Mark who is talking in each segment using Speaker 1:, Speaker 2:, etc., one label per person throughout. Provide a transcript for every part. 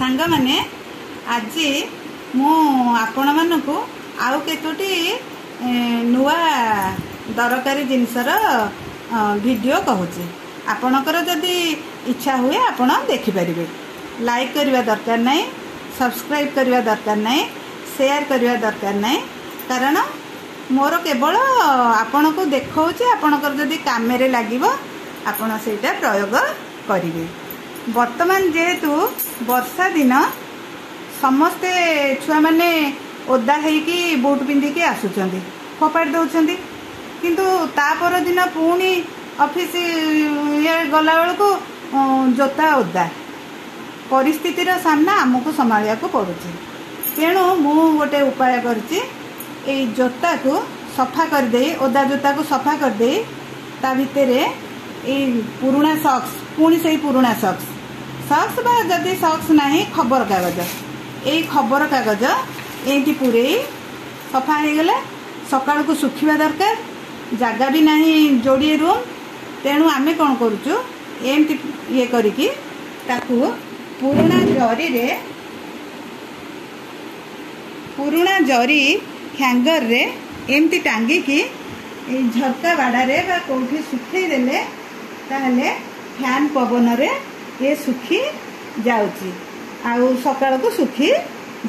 Speaker 1: सांग माने आज मु आपण मानकु आउ केतोटी नुआ दरकारी जिनसर वीडियो कहूची आपणकर जदि इच्छा हुए आपण देखि परिबे। लाइक करवा दरकार नहीं, सब्सक्राइब करवा दरकार नहीं, शेयर करवा दरकार नहीं, कारण मोर केवल आपण को देखौची आपणकर जदि कामेरे लागिवो आपण सेटा प्रयोग करिवे। वर्तमान जेहेतु वर्षा दिन समस्ते छुआ माने ओदा हेकी बूट पिंधिकी आसुचंदी फोपाड़ी दउचंदी, किंतु तापर दिन पुणी ऑफिस ये गला बेलू जोता ओदा परिस्थितिर सामना आमको संभालिया को पड़ुची। तेणु मु गोटे उपाय करची, ए जोता को सफा कर दे, ओदा जोता को सफा कर दे, ता भितरे ए पुराना सॉक्स पुणी से पुराना सॉक्स बा जदि सॉक्स नहीं खबर कागज, ए खबर कागज एंती पूरे सफा हो गले सकाळ को सुखिबा दरकार, जगह भी नहीं जोड़िए रूम। तेणु आमे कौन करूचु एमती ये करिकी ताकू पुराना जरी हैंगर रे एमती टांगी की झरका बाड़े बा कोठी सुखई देले ताहले फैन पवन रे ये सुखी जाउची आउ सकाळ को सुखी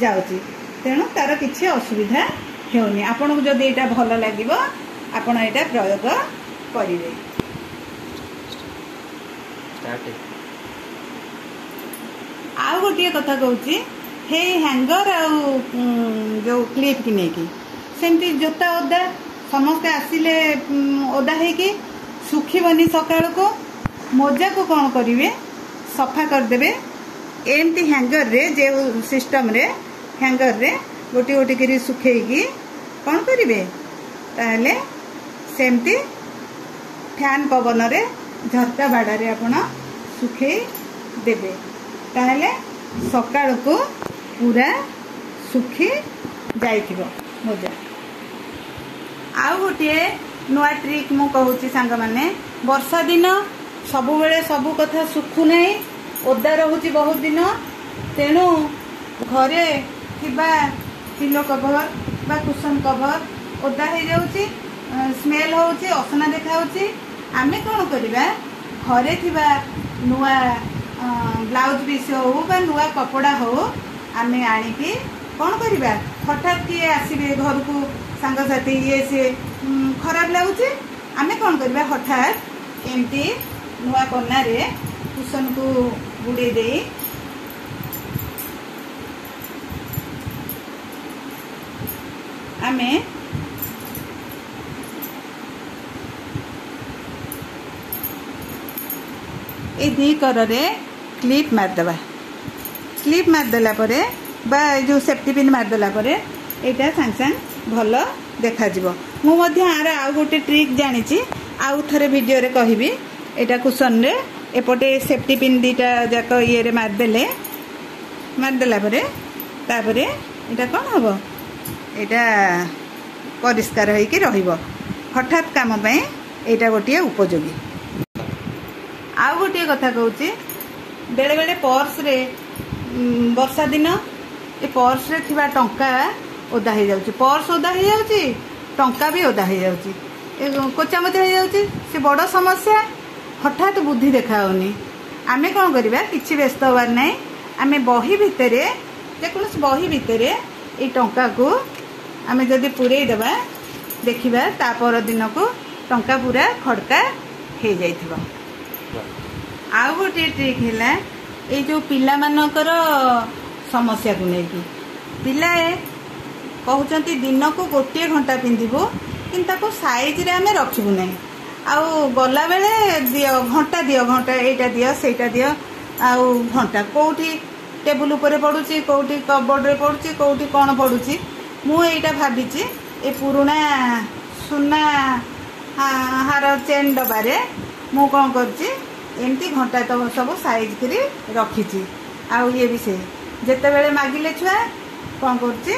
Speaker 1: जाउची। तेणु तार किसी असुविधा हेउनी। आपन को जदि एटा भल लागिवो आपण एटा प्रयोग करिवे। आउ गोटे कथा कहूची, हे हैंगर आउ जो क्लिप की नेकी सेमती जोता ओदा समस्ते आसिले ओदा हेकी सुखीबनी सकाळ को मोजा को कौन करिवे सफा कर देबे। एमती हैंगर रे जे सिस्टम रे हैंगर रे गोटी गोटी करी सुखेकी कौन करिवे ताहले सेमती फैन पवन रे झरका बाड़ा रे आपण सुखे देबे, ताहले सकाळ को पूरा सुखी जाइथिबो मोजा। आउ गोटे नुआ ट्रिक मु कहूची सांग माने, वर्षा दिन सबु बेले सबु कथा सुखु नहीं, ओदा रहूची बहुत दिन। तेणु घरे थिबा पिलो कभर बा कुशन कभर ओदा हो जाउची, स्मेल होउची, असना देखा होउची। आमे कोन करिबा घरे थिबा नुआ ब्लाउज पीस हो बा नुआ कपड़ा हो आमे आनिकी कोन करिबा हठात किए आसीबे घर को सांगसाथी ये से खराब लागुची, आमे कोन करिबा हठात एमती नुआ कन्ना रे कुशन को बुड़े दे आमे ए दी कर रे क्लिप मारदेबा। क्लिप मारदेला परे बा जो सेफ्टी पिन मारदेला परे एटा सांग सांग भल देखा जिवो। मु मध्य आर आउ गोटे ट्रिक जानिची, आउ थरे वीडियो रे कहिबी। एटा कुशन रे एपटे सेफ्टी पिन दीटा जाक ये रे मारदेला परे तापरे एटा कोन हबो, एटा परिष्कार होइकी रहिबो। हठात काम पई एटा गोटे उपयोगी। आउ गोटे कथा कहूची, बेले बेले पर्स रे वर्षा दिन ए पर्स रे थिबा टंका ओदा हो जाउची, पर्स ओदा हो जाउची, टंका भी ओदा हो जाउची, कोचामोचा हो जाउची। से बड़ समस्या, हठात बुद्धि देखाउनी। आमे कोन करिबा किछि व्यस्त होवार नै, आमे बही भितरे जेकोनस बही भितरे ए टंका को आमे जदि पुरई देबा देखिबा ता पर दिन को टंका पूरा खड़का हो जाइथिबो। आउ गोटे ट्रिक है ये जो पिला मानकर समस्या को लेकिन पिला कहते दिन को गोटे घंटा पिंधबू कि साइज रे आमे रखबू नहीं, आउ गला बेले दियो घंटा एटा दियो सेटा दियो, आउ घंटा कोठी टेबुल ऊपर पड़ुची, कोठी कबोर्ड रे पड़ुची, कोठी कौन पड़ुची। मु एटा भाबिची ए पुराना सुना हार चेन डबारे मु कौन करची एमती घंटा तो सब साइज करी रखी। आउ ये भी से जेते बेले मागिले छुआ कौन करची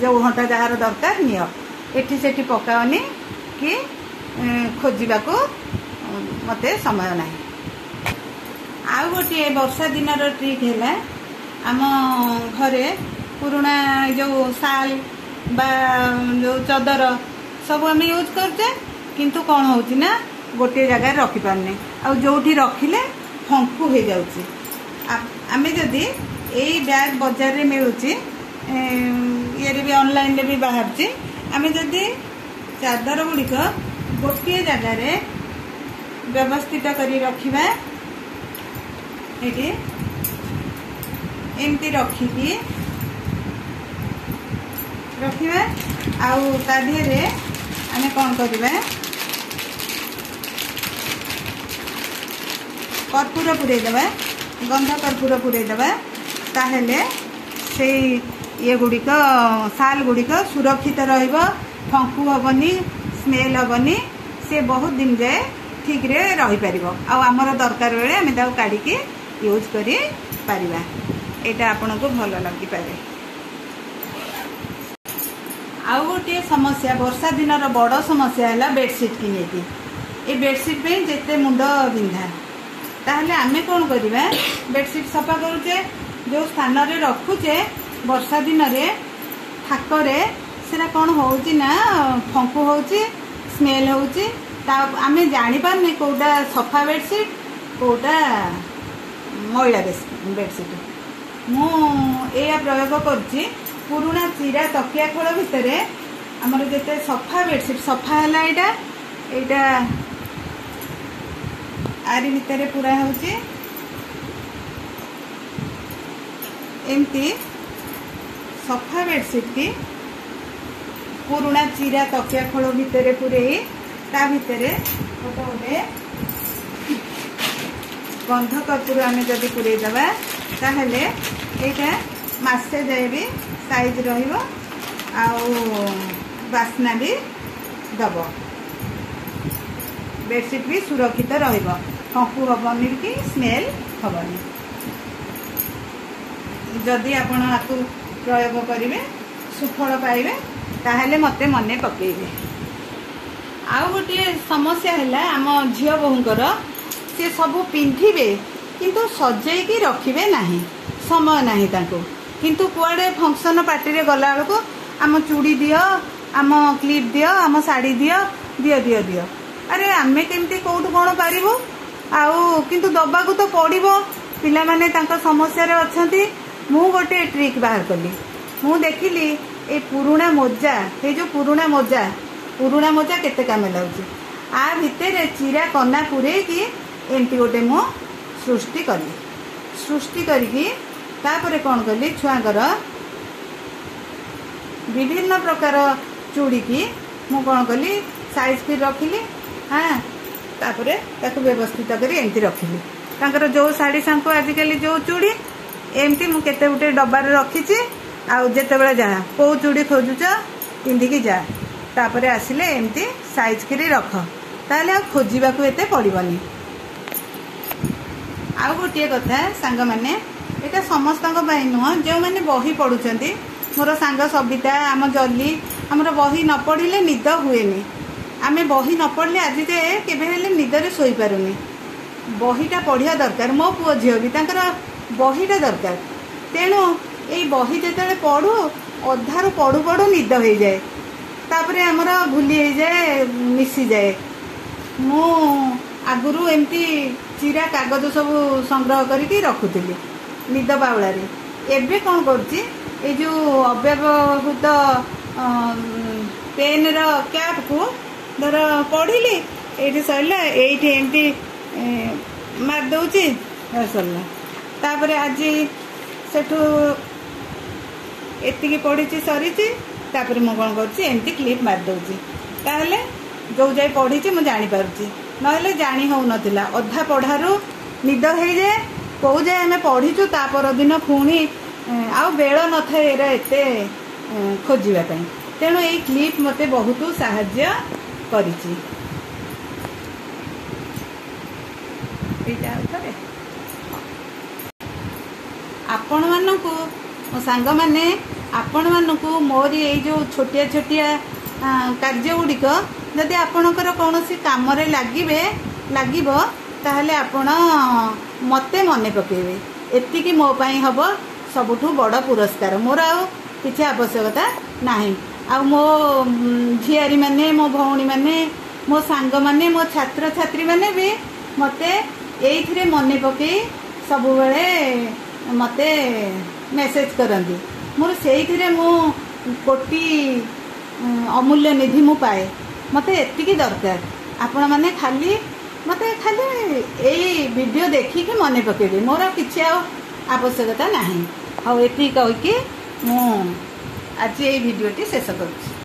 Speaker 1: जो घंटा जार दरकार नियो, एठी सेठी पकाओनी कि खोजिबा को मते समय नाही। आउ गोटे वर्षा दिन ट्रिक है आम घरे पुराना जो साल बा जो चदर सब आम यूज करचे किंतु कौन होची ना गोटे जगह रखी पारने आ जोठी रखिले फंकु हो जाउची। आमे जदि एई बैग बाजार रे मिलुची ये भी ऑनलाइन रे भी बाहर आमे जदि चादर गुड़िक गोटे जगह रे व्यवस्थित करी रखिबा एटी एमती रखिकी रखिबा आउ ता रे आमे कौन करिबा कर्पूर पुरे देबा गंध कर्पूर पुरे देबा ताहेले से ये गुड़िक साल गुड़िक सुरक्षित रहिबो फंकु हबनी स्मेल हबनी से बहुत दिन जाए ठीक रे रही पारिबो आ हमर दरकार बेले आमे ताऊ काढी के यूज करी पारिबा। एटा आपनको भलो लागि पारे। आउ गोटे समस्या वर्षा दिन बड़ समस्या है बेडसीट किनेकी ए बेडसीट पे जेते मुंड बिंधा ताहले आमे कौन करिबा बेडसीट सफा करूचे जो स्थान रे रखुचे वर्षा दिन रे थाकरे सेना कौन होउची ना फंकु होउची स्मेल होउची ता आमे जानि पारने कोटा सफा बेडसीट कोटा मैला बेडसीट मु एया प्रयोग करची पुराना चिरा तकिया खोल भितर आमर जेते सफा बेडसीट सफा है एटा आरी भितर पूरा होची एमती सफा बेडसीट की पुराना चिरा तकिया खोल भितर पूरे ता भितर गोटे गंध कर्पूर आमे जदि पूरे दबा ताहले एटा मासे जाए भी साइज रहिबो आउ बास्ना भी दब बेडसीट भी सुरक्षित रहिबो फंकु हबनी कि स्मेल हबनी। जदि आपण आकु प्रयोग करिवे सुफल पाइबे ताहले मते मने पकेइबे। आउ गोटे समस्या है आम झील बोहूंकर से सब पिंधिबे किंतु सजेकी रखिबे नाही समय नाही तांको किंतु कुआडे फंक्शन पार्टी रे गला बेलको आम चूड़ी दियो आम क्लिप दियो आम साड़ी दियो दियो दियो दियो अरे आमे केमती कोउठु कोन पारिबो आउ किंतु दबाकू तो पड़िबो पिला माने तांको समस्या रे अछंती। मु गोटे ट्रिक बाहर कली मु देखिली ए पुराना मोजा हे जो पुराना मोजा केते काम लाउची आ भितर चिरा कना पुरे की एमती गोटे मु सृष्टि करी तापरे कौन कली छुआंकर विभिन्न प्रकार चूड़ी की मु कौन कली साइज फिर रखिली हाँ तापरे ताको व्यवस्थित करी एमती रखिली तांकर जो साड़ी सांको आजिकल जो चूड़ी एमती मु केते गोटे डब्बा रे रखिची आउ जेते बेले जा को चूड़ी खोजुच पिंधिकी जा तापरे आसिले एमती साइज करी रख ताले आ खोजिबाकू एते पड़िबनी। आउ गोटे कथा सांग माने एटा समस्त नुह जो मैंने बही पढ़ुंट मोर सांग सबिता आम जली आमर बही न पढ़ले निद हुए आमे बही न पढ़ले आज जे केबे निदरे शोई पारुनी बहीटा पढ़िया दरकार मो पुओ झील भी तांकर बहीटा दरकार तेणु ये बही जिते पढ़ू अधारू पढ़ू पढ़ू निद हो जाए तापरे आमर भूली हो जाए मिसी जाए मु आगुरु एमती चिरा कागज सब संग्रह करके रखुली निद बाउला एबे कौन करुच्ची ये जो अव्यवहृत पेन रो कैप को धर पढ़िली ये सरला ये एमती मार दौची सरला तापरे आज सेठू एतिकी पढ़ी सरी तापरे मु कौन करुच्ची एमती क्लिप मार दौची ताहले जो जाए पढ़ी मु जानी पारुची नहले जानी हो नथिला अधा पढ़ारू निद हो जाए कौ जाए आम पढ़ीचु ता परदिन पुणी आउ बेल न था एते खोजापी तेणु ये क्लिप मते बहुत साहाय्य करिछि। आपण मानकु सांग माने आपण मानकु मोरी ये जो छोटिया छोटिया कार्य गुड़िक जदि आपणकर कौन काम लगिबो ताहले आपण मते मने पकेबे एतिकी मो पई हबो सबुठु बड़ पुरस्कार मोर आ किसी आवश्यकता नहीं। आ मो झियारी माने मो भौणी माने मो सांग माने मो छात्र छात्री माने भी मते एइथिरे मने पकई सब बेले मते मेसेज करंदी मोर सेइथिरे मो कोटी अमूल्य निधि मु पाए मते एतिकी दरकार आपण माने खाली मते खाली एई वीडियो देखिकी मने पकेबे मोर किछि आवश्यकता नहीं। हाँ एति कहिकी मु आज ये वीडियोटी शेष करुछि।